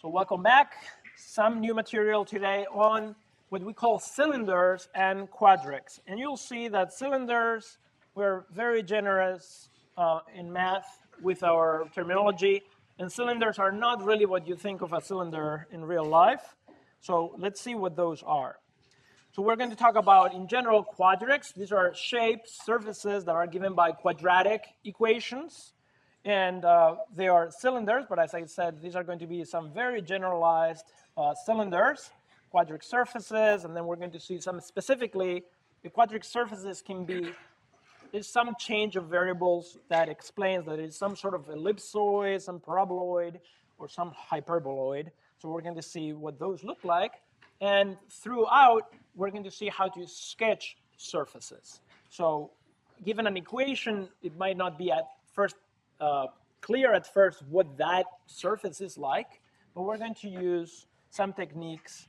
So welcome back. Some new material today on what we call cylinders and quadrics. And you'll see that cylinders, we're very generous in math with our terminology, and cylinders are not really what you think of a cylinder in real life. So let's see what those are. So we're going to talk about, in general, quadrics. These are shapes, surfaces that are given by quadratic equations. And they are cylinders, but as I said, these are going to be some very generalized cylinders, quadric surfaces, and then we're going to see some specifically, the quadric surfaces can be, there's some change of variables that explains that it's some sort of ellipsoid, some paraboloid, or some hyperboloid. So we're going to see what those look like. And throughout, we're going to see how to sketch surfaces. So given an equation, it might not be at first clear at first what that surface is like, but we're going to use some techniques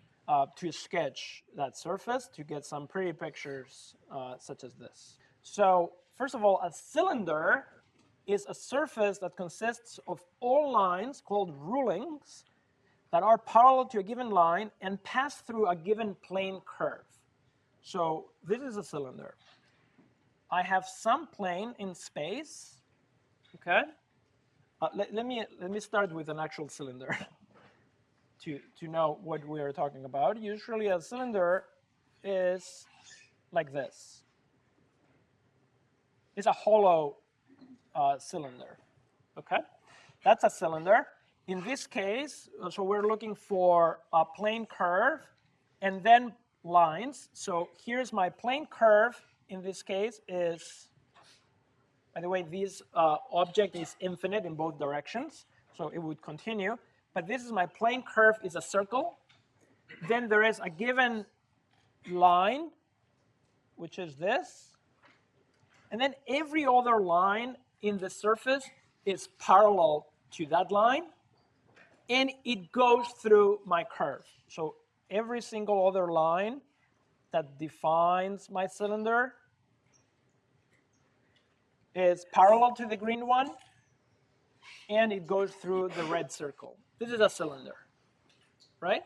to sketch that surface to get some pretty pictures such as this. So first of all, a cylinder is a surface that consists of all lines called rulings that are parallel to a given line and pass through a given plane curve. So this is a cylinder. I have some plane in space. Okay, let me start with an actual cylinder to know what we are talking about. Usually a cylinder is like this. It's a hollow cylinder. Okay, that's a cylinder. In this case, so we're looking for a plane curve and then lines. So here's my plane curve. In this case is, by the way, this object is infinite in both directions, so it would continue. But this is my plane curve is a circle. Then there is a given line, which is this. And then every other line in the surface is parallel to that line. And it goes through my curve. So every single other line that defines my cylinder is parallel to the green one, and it goes through the red circle. This is a cylinder, right?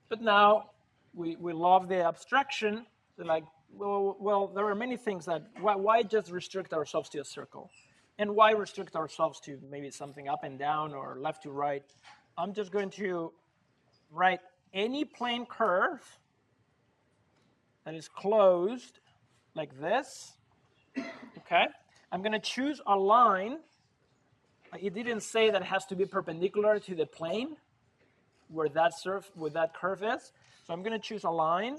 But now we love the abstraction. They're like, well, there are many things that, why just restrict ourselves to a circle? And why restrict ourselves to maybe something up and down or left to right? I'm just going to write any plane curve that is closed like this, okay? I'm going to choose a line. It didn't say that it has to be perpendicular to the plane where that curve is. So I'm going to choose a line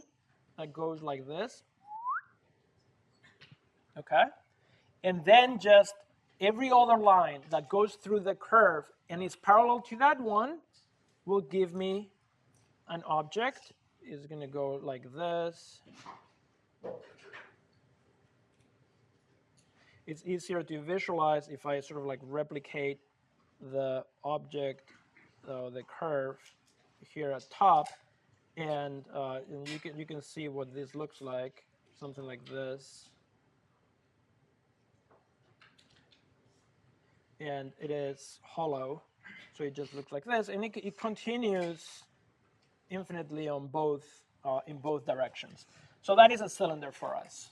that goes like this. Okay? And then just every other line that goes through the curve and is parallel to that one will give me an object. It's going to go like this. It's easier to visualize if I sort of like replicate the object, the curve here at top, and you can see what this looks like, something like this. And it is hollow, so it just looks like this, and it continues infinitely on both in both directions. So that is a cylinder for us.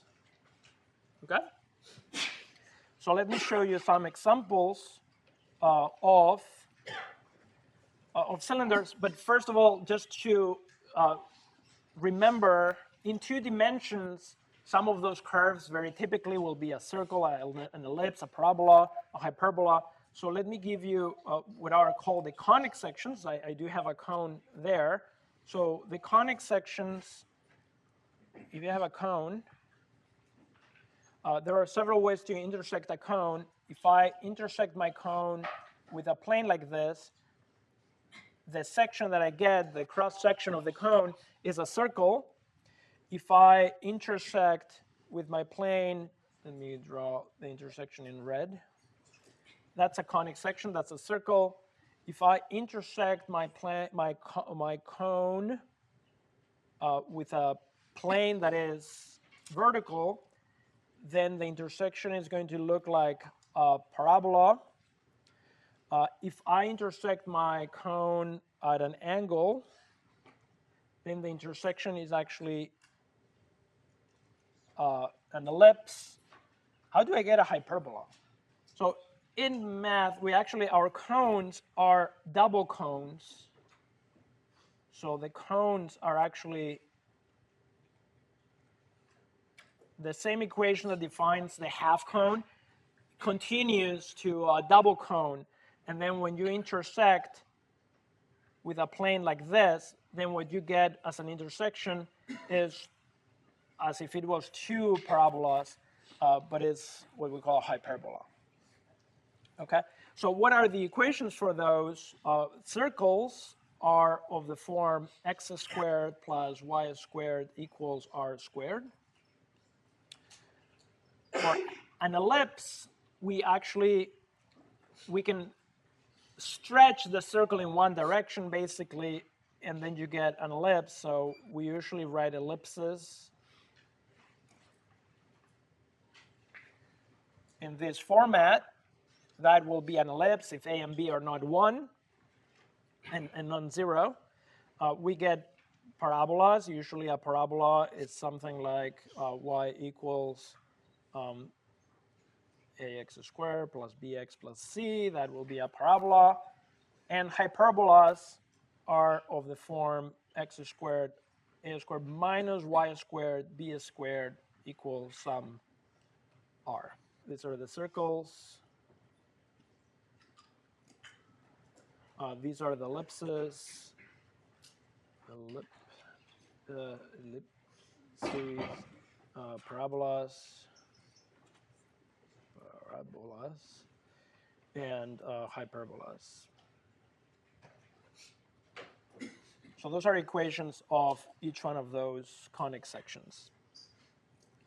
Okay. So let me show you some examples of cylinders. But first of all, just to remember, in 2 dimensions, some of those curves very typically will be a circle, an ellipse, a parabola, a hyperbola. So let me give you what are called the conic sections. I do have a cone there. So the conic sections, if you have a cone, there are several ways to intersect a cone. If I intersect my cone with a plane like this, the section that I get, the cross section of the cone, is a circle. If I intersect with my plane, let me draw the intersection in red. That's a conic section, that's a circle. If I intersect my cone with a plane that is vertical, then the intersection is going to look like a parabola. If I intersect my cone at an angle, then the intersection is actually an ellipse. How do I get a hyperbola? So in math, our cones are double cones. So the cones are actually the same equation that defines the half cone continues to a double cone. And then when you intersect with a plane like this, then what you get as an intersection is as if it was two parabolas, but it's what we call a hyperbola. Okay, so what are the equations for those? Circles are of the form x squared plus y squared equals r squared. For an ellipse, we can stretch the circle in one direction basically, and then you get an ellipse. So we usually write ellipses in this format. That will be an ellipse if a and b are not 1 and non-zero. We get parabolas. Usually a parabola is something like y equals ax squared plus bx plus c. That will be a parabola. And hyperbolas are of the form x squared, a squared minus y squared, b squared equals some r. These are the circles. These are the ellipses. Ellipses, parabolas, and hyperbolas. So those are equations of each one of those conic sections.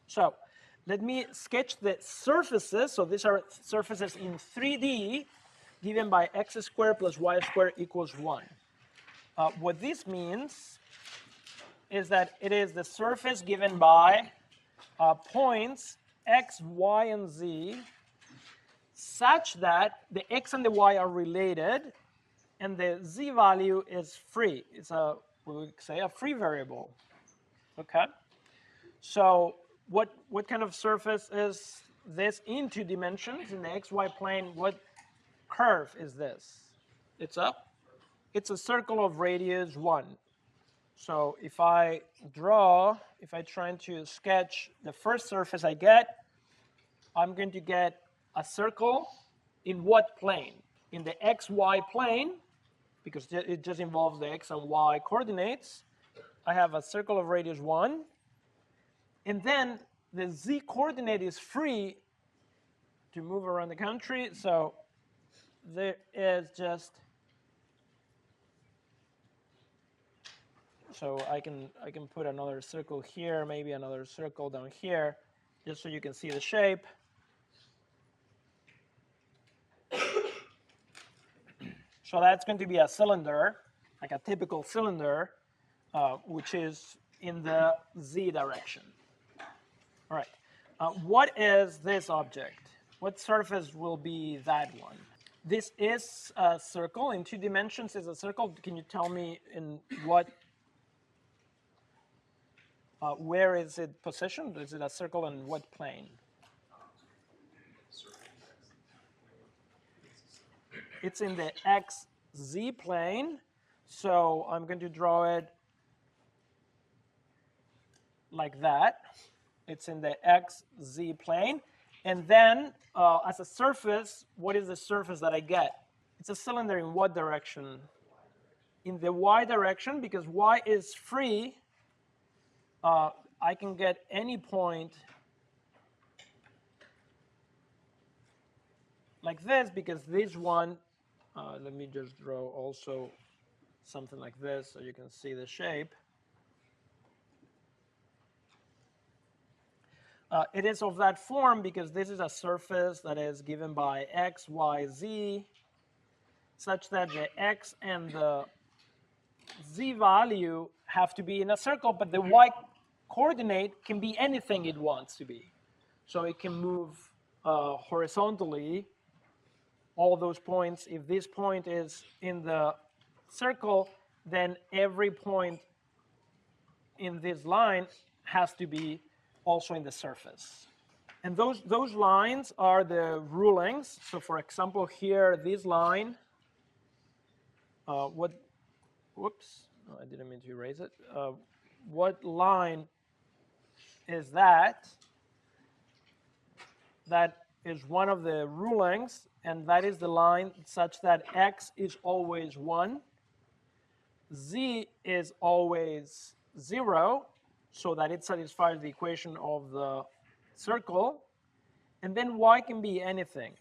So let me sketch the surfaces. So these are surfaces in 3D given by x squared plus y squared equals 1. What this means is that it is the surface given by points x, y, and z such that the x and the y are related and the z value is free. It's a, we would say, a free variable. Okay? So what kind of surface is this in 2 dimensions? In the xy plane, what curve is this? It's a circle of radius 1. So if I try to sketch the first surface I get, I'm going to get a circle in what plane? In the xy plane, because it just involves the x and y coordinates. I have a circle of radius 1. And then the z coordinate is free to move around the country. So there is just, so I can put another circle here, maybe another circle down here, just so you can see the shape. So that's going to be a cylinder, like a typical cylinder, which is in the z direction. All right. What is this object? What surface will be that one? This is a circle. In 2 dimensions is a circle. Can you tell me in what, where is it positioned? Is it a circle in what plane? It's in the xz plane. So I'm going to draw it like that. It's in the xz plane. And then as a surface, what is the surface that I get? It's a cylinder in what direction? In the y direction, because y is free. I can get any point like this, because this one, let me just draw also something like this so you can see the shape. It is of that form because this is a surface that is given by x, y, z, such that the x and the z value have to be in a circle, but the y coordinate can be anything it wants to be. So it can move horizontally all those points. If this point is in the circle, then every point in this line has to be also in the surface. And those lines are the rulings. So for example, here, this line, whoops, no, I didn't mean to erase it. What line is that? That is one of the rulings, and that is the line such that x is always 1, z is always 0, so that it satisfies the equation of the circle, and then y can be anything.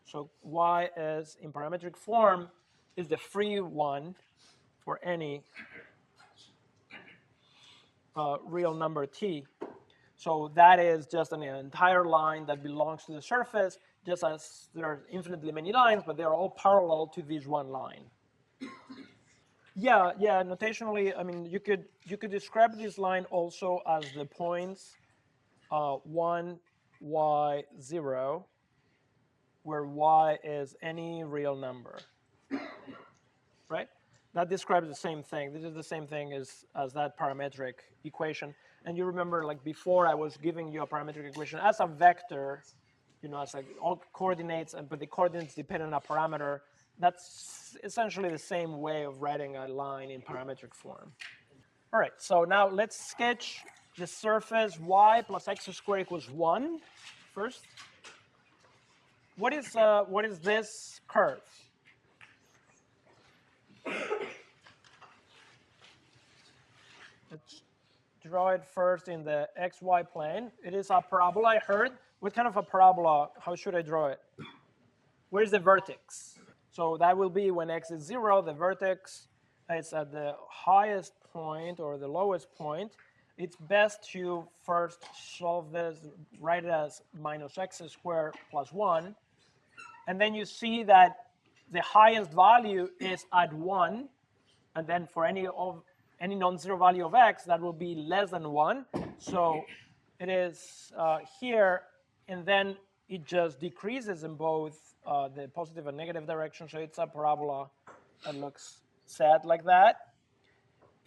So y is, in parametric form, is the free one for any real number t. So that is just an entire line that belongs to the surface, just as there are infinitely many lines, but they're all parallel to this one line. Yeah, notationally, I mean, you could describe this line also as the points 1, y, 0, where y is any real number, right? That describes the same thing. This is the same thing as that parametric equation. And you remember, like before, I was giving you a parametric equation as a vector, you know, as like all coordinates, but the coordinates depend on a parameter. That's essentially the same way of writing a line in parametric form. All right, so now let's sketch the surface y plus x squared equals 1 first. What is this curve? Let's draw it first in the xy plane. It is a parabola, I heard. What kind of a parabola? How should I draw it? Where's the vertex? So that will be when x is 0, the vertex is at the highest point or the lowest point. It's best to first solve this, write it as minus x squared plus 1. And then you see that the highest value is at 1. And then for any non-zero value of x, that will be less than 1. So it is here, and then it just decreases in both the positive and negative direction. So it's a parabola that looks sad like that.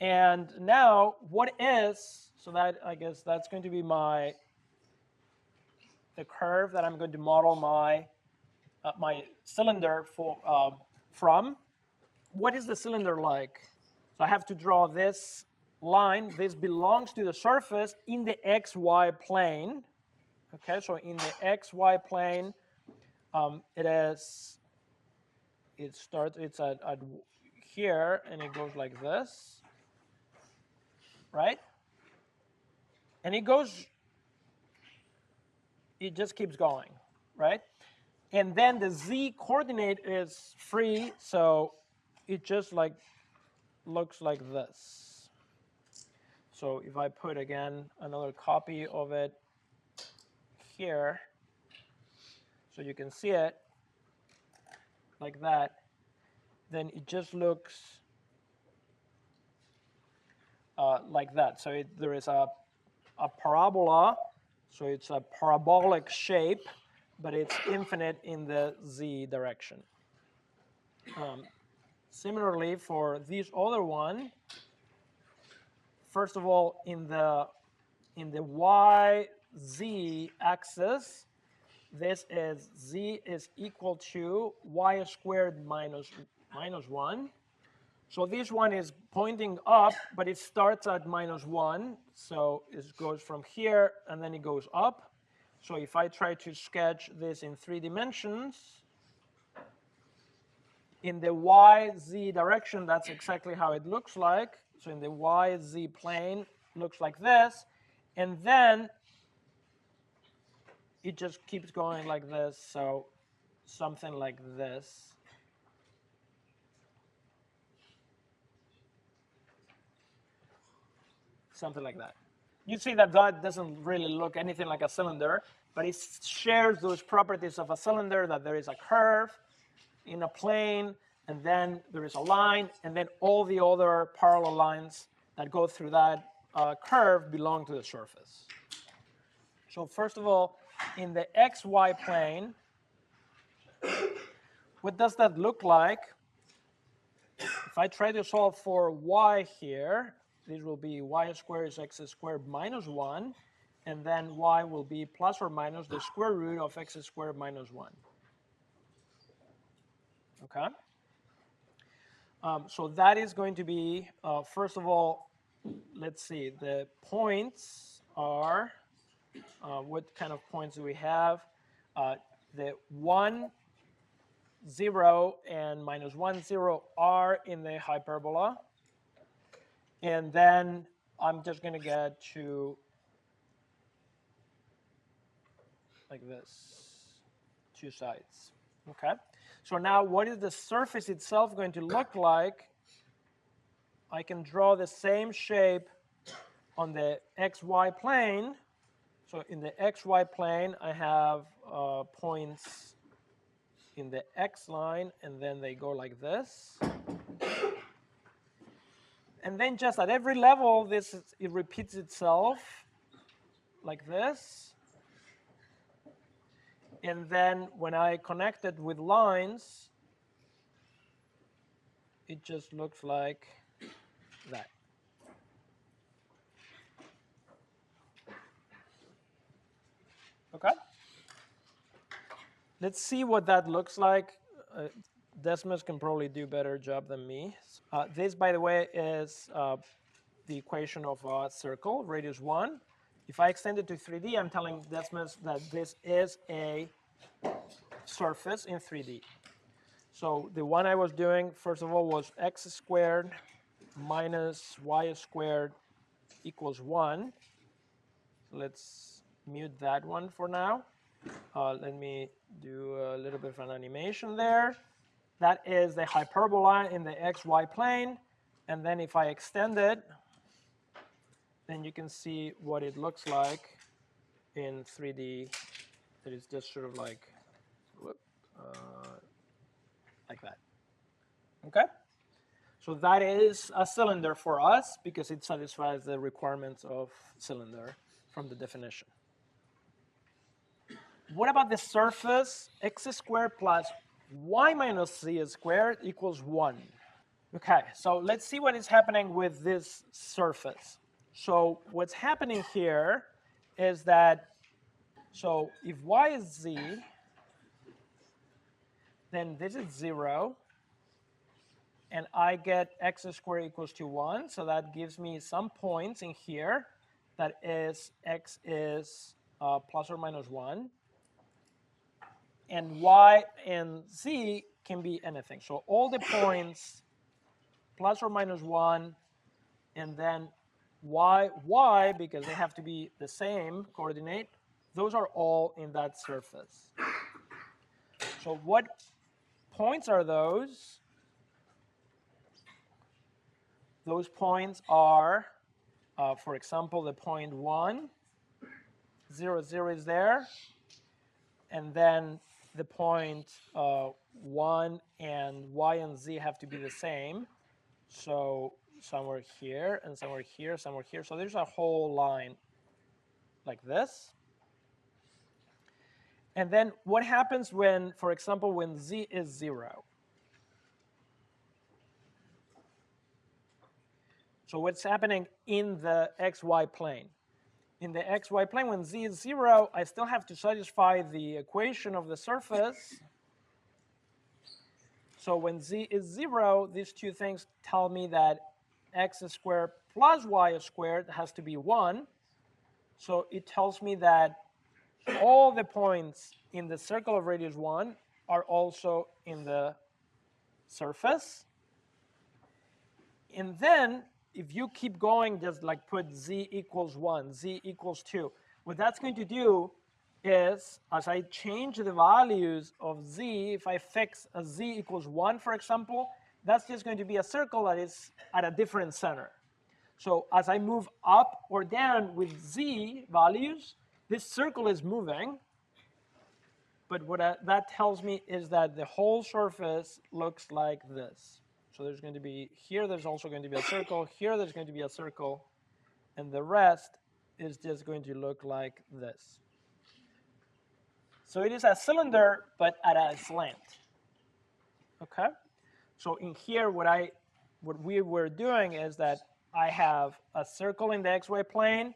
And now, what is, so that I guess that's going to be the curve that I'm going to model my cylinder from. What is the cylinder like? So I have to draw this line. This belongs to the surface in the xy plane. Okay, so in the xy plane, it's at here, and it goes like this, right? And it just keeps going, right? And then the z coordinate is free, so it just like looks like this. So if I put again another copy of it here, so you can see it like that, then it just looks like that. So there is a parabola, so it's a parabolic shape, but it's infinite in the z direction. Similarly, for this other one, first of all, in the y-z axis, this is z is equal to y squared minus 1. So this one is pointing up, but it starts at minus 1. So it goes from here, and then it goes up. So if I try to sketch this in 3 dimensions, in the y-z direction, that's exactly how it looks like. So in the y-z plane, it looks like this. And then it just keeps going like this, so something like this. Something like that. You see that doesn't really look anything like a cylinder, but it shares those properties of a cylinder, that there is a curve in a plane, and then there is a line, and then all the other parallel lines that go through that curve belong to the surface. So first of all, in the xy plane, what does that look like? If I try to solve for y here, this will be y squared is x squared minus 1, and then y will be plus or minus the square root of x squared minus 1. Okay? So that is going to be, first of all, let's see, the points are, what kind of points do we have? The 1, 0, and minus 1, 0 are in the hyperbola. And then I'm just going to get to like this, two sides. Okay. So now what is the surface itself going to look like? I can draw the same shape on the xy plane. So in the xy plane, I have points in the x line, and then they go like this. And then just at every level, it repeats itself like this. And then when I connect it with lines, it just looks like that. Okay? Let's see what that looks like. Desmos can probably do a better job than me. This, by the way, is the equation of a circle, radius 1. If I extend it to 3D, I'm telling Desmos that this is a surface in 3D. So the one I was doing, first of all, was x squared minus y squared equals 1. So let's mute that one for now. Let me do a little bit of an animation there. That is the hyperbola in the xy plane. And then if I extend it, then you can see what it looks like in 3D. That is just sort of like, like that. Okay? So that is a cylinder for us because it satisfies the requirements of cylinder from the definition. What about the surface? X squared plus y minus z squared equals 1. Okay, so let's see what is happening with this surface. So what's happening here is that, so if y is z, then this is 0, and I get x squared equals to 1, so that gives me some points in here that is x is plus or minus 1. And y and z can be anything. So all the points plus or minus 1, and then y, because they have to be the same coordinate, those are all in that surface. So what points are those? Those points are, for example, the point 1, 0, 0 is there, and then the point 1 and y and z have to be the same. So somewhere here, and somewhere here, somewhere here. So there's a whole line like this. And then what happens when, for example, when z is 0? So what's happening in the xy plane? In the xy plane, when z is 0, I still have to satisfy the equation of the surface. So when z is 0, these two things tell me that x squared plus y squared has to be 1. So it tells me that all the points in the circle of radius 1 are also in the surface. And then if you keep going, just like put z equals 1, z equals 2, what that's going to do is, as I change the values of z, if I fix a z equals 1, for example, that's just going to be a circle that is at a different center. So as I move up or down with z values, this circle is moving. But what that tells me is that the whole surface looks like this. So there's going to be, here there's also going to be a circle, here there's going to be a circle, and the rest is just going to look like this. So it is a cylinder, but at a slant. Okay. So in here, what we were doing is that I have a circle in the xy plane,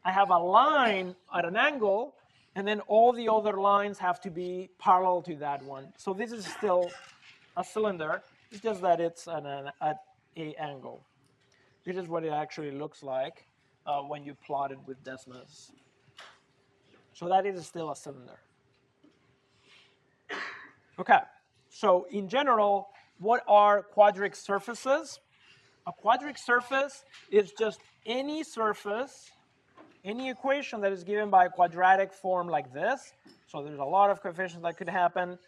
I have a line at an angle, and then all the other lines have to be parallel to that one. So this is still a cylinder. It's just that it's at a angle. This is what it actually looks like when you plot it with Desmas. So that is still a cylinder. Okay, so in general, what are quadric surfaces? A quadric surface is just any surface, any equation that is given by a quadratic form like this. So there's a lot of coefficients that could happen,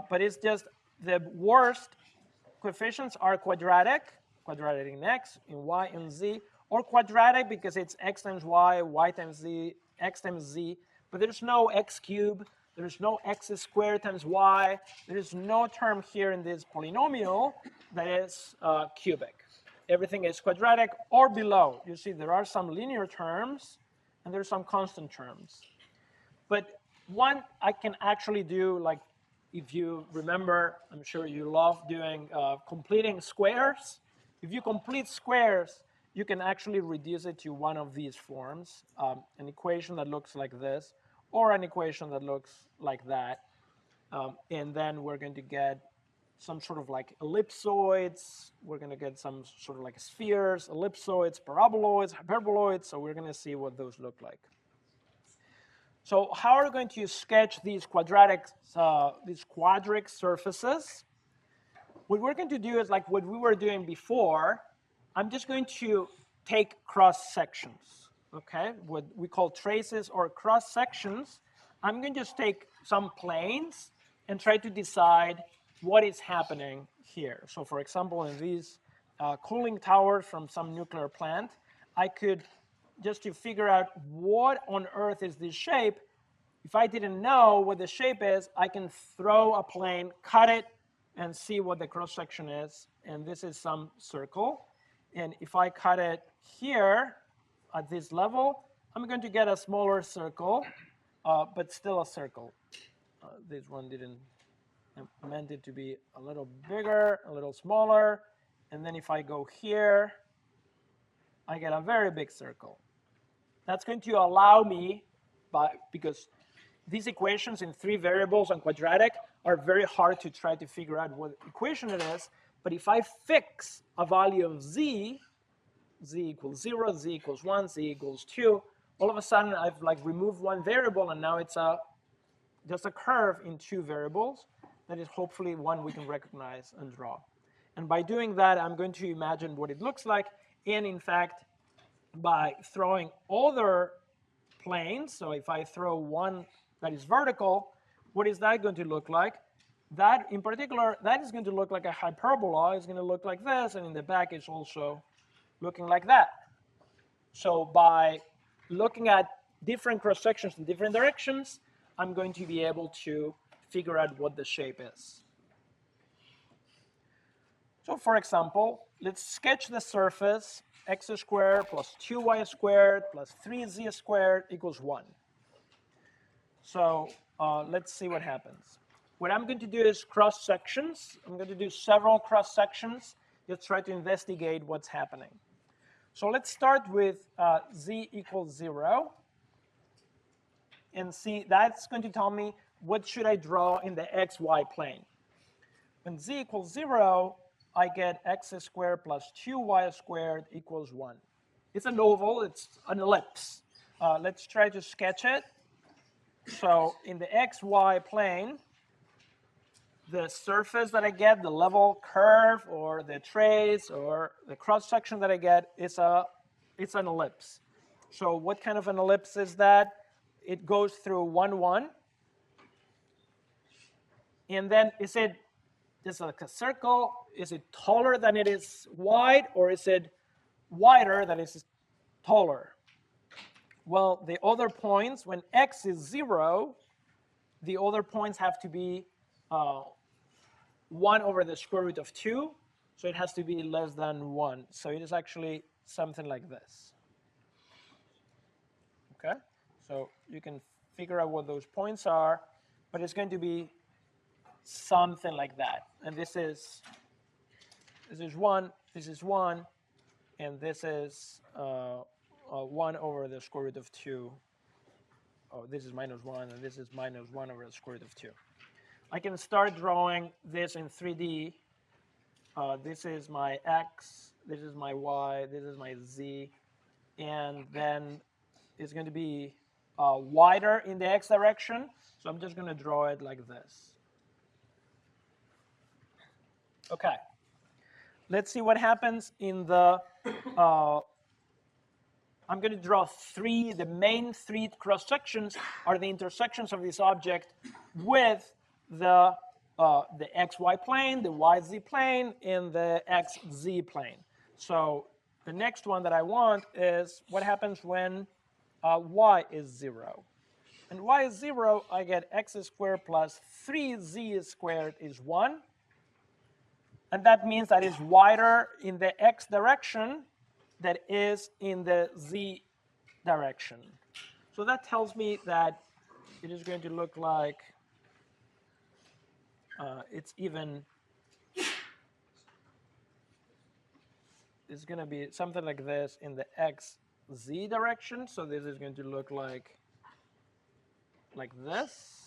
but it's just the worst coefficients are quadratic in x, in y, and z, or quadratic because it's x times y times z, x times z, but there's no x cubed, there's no x squared times y, there's no term here in this polynomial that is cubic. Everything is quadratic or below. You see there are some linear terms and there's some constant terms. But one I can actually do, like if you remember, I'm sure you love doing completing squares. If you complete squares, you can actually reduce it to one of these forms, an equation that looks like this, or an equation that looks like that. And then we're going to get some sort of like ellipsoids. We're going to get some sort of like spheres, ellipsoids, paraboloids, hyperboloids. So we're going to see what those look like. So how are we going to sketch these quadric surfaces? What we're going to do is like what we were doing before. I'm just going to take cross sections, okay? What we call traces or cross sections. I'm going to just take some planes and try to decide what is happening here. So for example, in these cooling towers from some nuclear plant, I could, just to figure out what on earth is this shape, if I didn't know what the shape is, I can throw a plane, cut it, and see what the cross section is. And this is some circle. And if I cut it here at this level, I'm going to get a smaller circle, but still a circle. This one didn't, I meant it to be a little bigger, a little smaller. And then if I go here, I get a very big circle. That's going to allow me, because these equations in 3 variables and quadratic are very hard to try to figure out what equation it is. But if I fix a value of z equals 0, z equals 1, z equals 2, all of a sudden I've like removed one variable and now it's just a curve in 2 variables that is hopefully one we can recognize and draw. And by doing that, I'm going to imagine what it looks like. And in fact, by throwing other planes, so if I throw one that is vertical, what is that going to look like? That in particular, that is going to look like a hyperbola. It's going to look like this, and in the back it's also looking like that. So by looking at different cross sections in different directions, I'm going to be able to figure out what the shape is. So for example, let's sketch the surface x squared plus 2y squared plus 3z squared equals 1. So let's see what happens. What I'm going to do is cross sections. I'm going to do several cross sections. Just try to investigate what's happening. So let's start with z equals 0. And see, that's going to tell me what should I draw in the xy plane. When z equals 0, I get x squared plus 2y squared equals 1. It's an oval, it's an ellipse. Let's try to sketch it. So in the xy plane, the surface that I get, the level curve or the trace or the cross section that I get, it's an ellipse. So what kind of an ellipse is that? It goes through 1, 1. And then is it just like a circle? Is it taller than it is wide, or is it wider than it is taller? Well, the other points, when x is 0, the other points have to be 1 over the square root of 2, so it has to be less than 1. So it is actually something like this. Okay, so you can figure out what those points are, but it's going to be something like that. And this is 1, this is 1, and this is 1 over the square root of 2. Oh, this is minus 1, and this is minus 1 over the square root of 2. I can start drawing this in 3D. This is my x, this is my y, this is my z, and then it's going to be wider in the x direction. So I'm just going to draw it like this. Okay. Let's see what happens in the, I'm going to draw the main 3 cross sections are the intersections of this object with the xy plane, the yz plane, and the xz plane. So the next one that I want is what happens when y is 0. And y is 0, I get x squared plus 3z squared is 1. And that means that it's wider in the x direction than is in the z direction. So that tells me that it is going to look like it's going to be something like this in the xz direction. So this is going to look like this.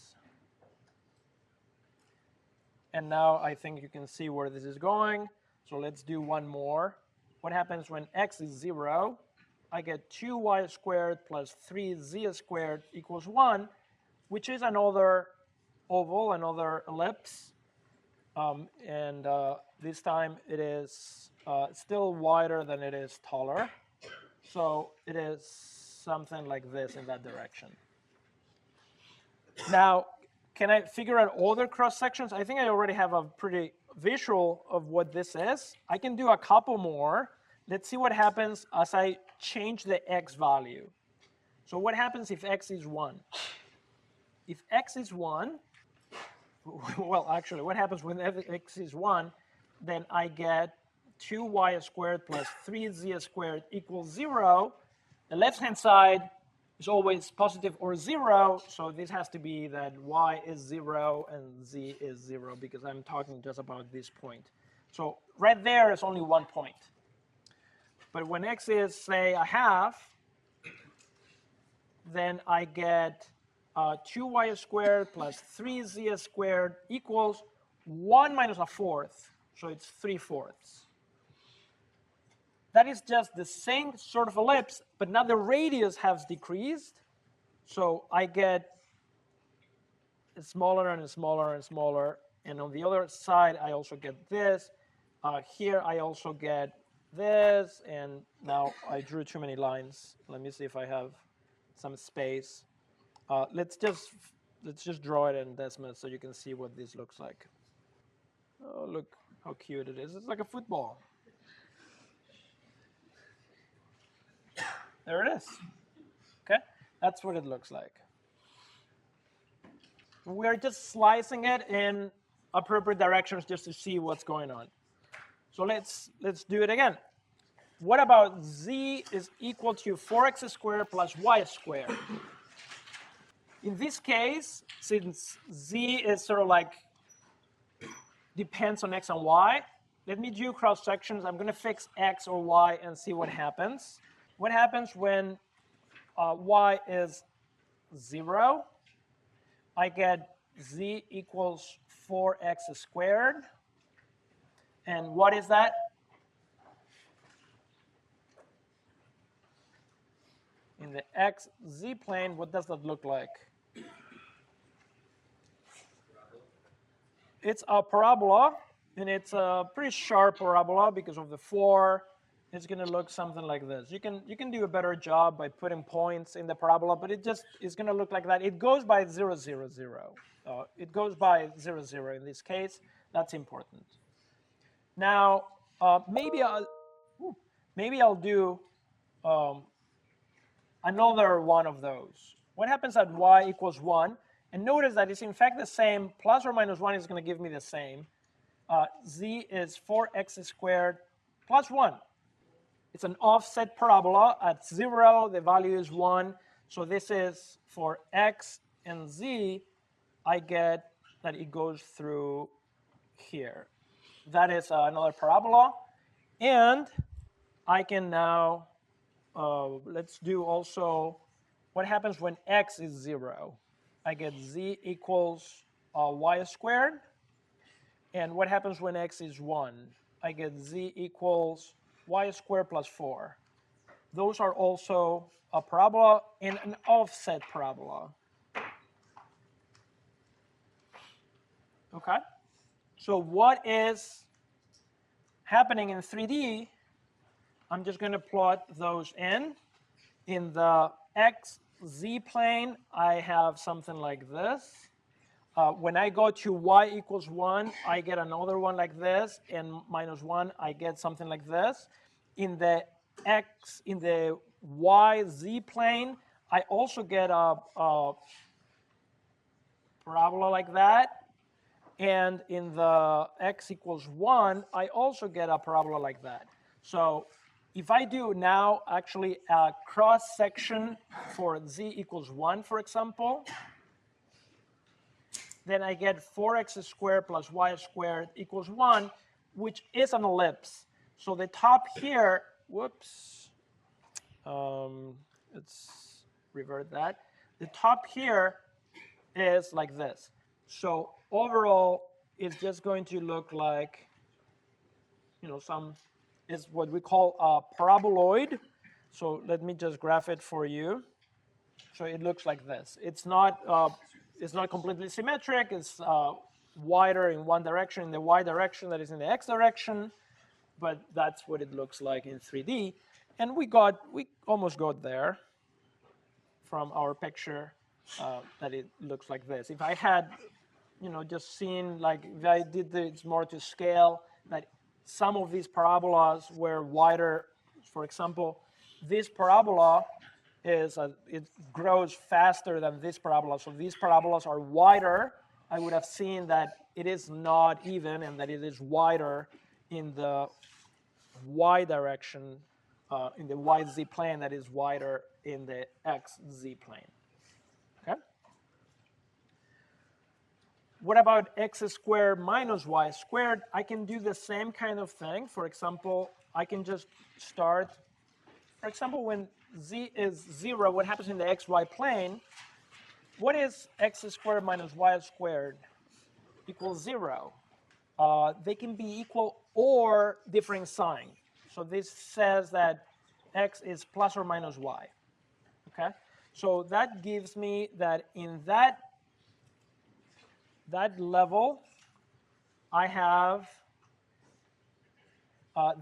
And now I think you can see where this is going. So let's do one more. What happens when x is 0? I get 2y squared plus 3z squared equals 1, which is another oval, another ellipse. And this time it is still wider than it is taller. So it is something like this in that direction. Now, can I figure out other cross sections? I think I already have a pretty visual of what this is. I can do a couple more. Let's see what happens as I change the x value. So what happens if x is 1? If x is 1, well, actually, what happens when x is 1, then I get 2y squared plus 3z squared equals 0. The left-hand side is always positive or 0, so this has to be that y is 0 and z is 0, because I'm talking just about this point. So right there is only one point. But when x is, say, a half, then I get 2y squared plus 3z squared equals 1 minus a fourth, so it's 3/4. That is just the same sort of ellipse, but now the radius has decreased. So I get smaller and smaller and smaller. And on the other side, I also get this. Here, I also get this. And now I drew too many lines. Let me see if I have some space. Let's just draw it in Desmos so you can see what this looks like. Oh, look how cute it is. It's like a football. There it is. Okay, that's what it looks like. We're just slicing it in appropriate directions just to see what's going on. So let's do it again. What about z is equal to 4x squared plus y squared? In this case, since z is sort of like depends on x and y, let me do cross sections. I'm going to fix x or y and see what happens. What happens when y is 0? I get z equals 4x squared. And what is that? In the xz plane, what does that look like? It's a parabola, and it's a pretty sharp parabola because of the 4. It's going to look something like this. You can do a better job by putting points in the parabola, but it just is going to look like that. It goes by 0, 0, 0. It goes by 0, 0 in this case. That's important. Now, maybe I'll do another one of those. What happens at y equals 1? And notice that it's in fact the same. Plus or minus 1 is going to give me the same. Z is 4x squared plus 1. It's an offset parabola. At 0, the value is 1. So this is for x and z, I get that it goes through here. That is another parabola. And I can now, let's do also what happens when x is 0. I get z equals y squared. And what happens when x is 1? I get z equals y squared plus 4. Those are also a parabola and an offset parabola. Okay? So what is happening in 3D? I'm just going to plot those in. In the x, z plane, I have something like this. When I go to y equals 1, I get another one like this, and minus 1, I get something like this. In the y, z plane, I also get a parabola like that. And in the x equals 1, I also get a parabola like that. So if I do now actually a cross section for z equals 1, for example, then I get 4x squared plus y squared equals 1, which is an ellipse. So the top here, whoops, let's revert that. The top here is like this. So overall, it's just going to look like, is what we call a paraboloid. So let me just graph it for you. So it looks like this. It's not completely symmetric. It's wider in one direction, in the y direction that is in the x direction, but that's what it looks like in 3D. And we almost got there from our picture that it looks like this. If I had, just seen, like, if I did this more to scale, that some of these parabolas were wider. For example, this parabola it grows faster than this parabola. So these parabolas are wider. I would have seen that it is not even and that it is wider in the y direction, in the yz plane that is wider in the xz plane. Okay? What about x squared minus y squared? I can do the same kind of thing. For example, I can just start, for example, when z is 0, what happens in the xy plane? What is x squared minus y squared equals 0? They can be equal or different sign. So this says that x is plus or minus y. Okay? So that gives me that in that level, I have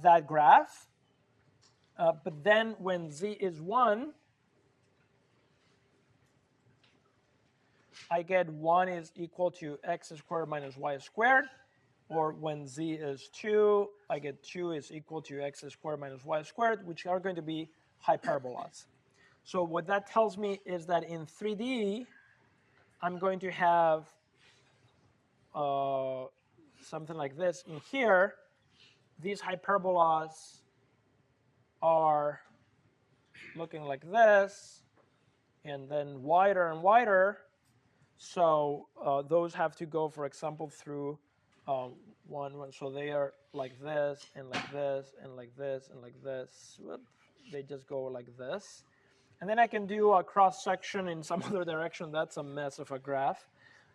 that graph. But then when z is 1, I get 1 is equal to x squared minus y squared. Or when z is 2, I get 2 is equal to x squared minus y squared, which are going to be hyperbolas. So what that tells me is that in 3D, I'm going to have something like this. In here, these hyperbolas are looking like this, and then wider and wider. So those have to go, for example, through one. So they are like this, and like this, and like this, and like this. Whoop. They just go like this. And then I can do a cross section in some other direction. That's a mess of a graph.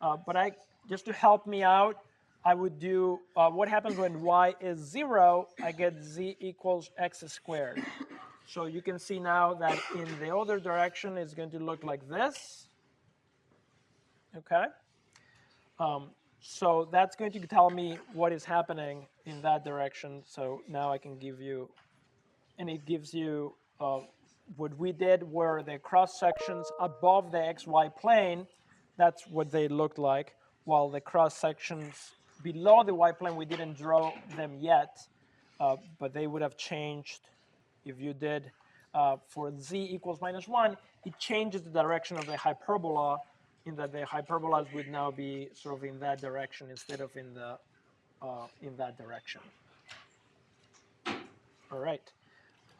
But just to help me out, I would do what happens when y is 0, I get z equals x squared. So you can see now that in the other direction, it's going to look like this. Okay? So that's going to tell me what is happening in that direction. So now I can give you, and it gives you what we did were the cross sections above the xy plane. That's what they looked like, while the cross sections below the y plane, we didn't draw them yet, but they would have changed if you did. For z equals minus 1, it changes the direction of the hyperbola, in that the hyperbolas would now be sort of in that direction instead of in that direction. All right.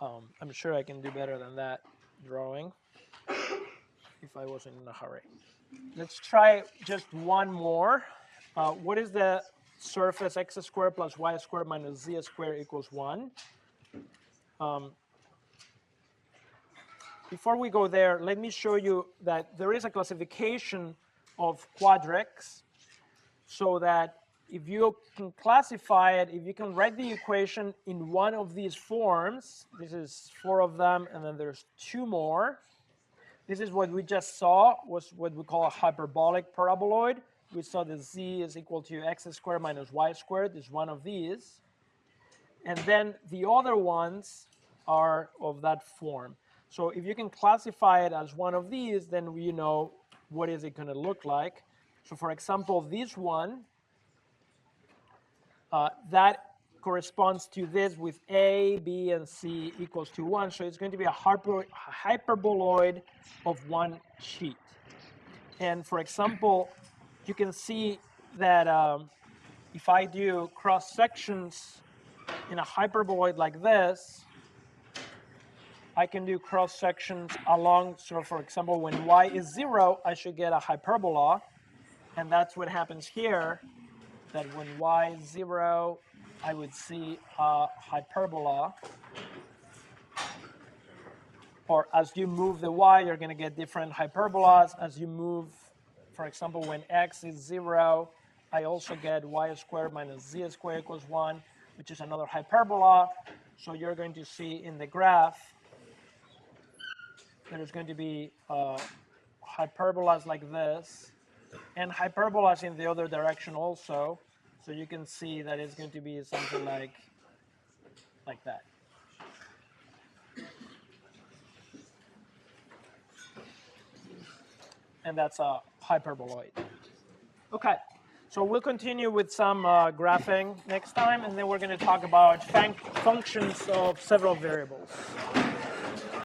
I'm sure I can do better than that drawing if I wasn't in a hurry. Let's try just one more. what is the surface x squared plus y squared minus z squared equals 1? Before we go there, let me show you that there is a classification of quadrics, so that if you can classify it, if you can write the equation in one of these forms, this is 4 of them, and then there's 2 more. This is what we just saw, was what we call a hyperbolic paraboloid. We saw that z is equal to x squared minus y squared, is one of these. And then the other ones are of that form. So if you can classify it as one of these, then you know what is it going to look like. So for example, this one, that corresponds to this with a, b, and c equals to 1. So it's going to be a hyperboloid of one sheet. And for example, you can see that if I do cross sections in a hyperboloid like this, I can do cross sections along. So for example, when y is 0, I should get a hyperbola. And that's what happens here, that when y is 0, I would see a hyperbola. Or as you move the y, you're going to get different hyperbolas. As you move, for example, when x is 0, I also get y squared minus z squared equals 1, which is another hyperbola. So you're going to see in the graph, there's going to be hyperbolas like this, and hyperbolas in the other direction also. So you can see that it's going to be something like that. And that's a hyperboloid. Okay, so we'll continue with some graphing next time, and then we're going to talk about functions of several variables.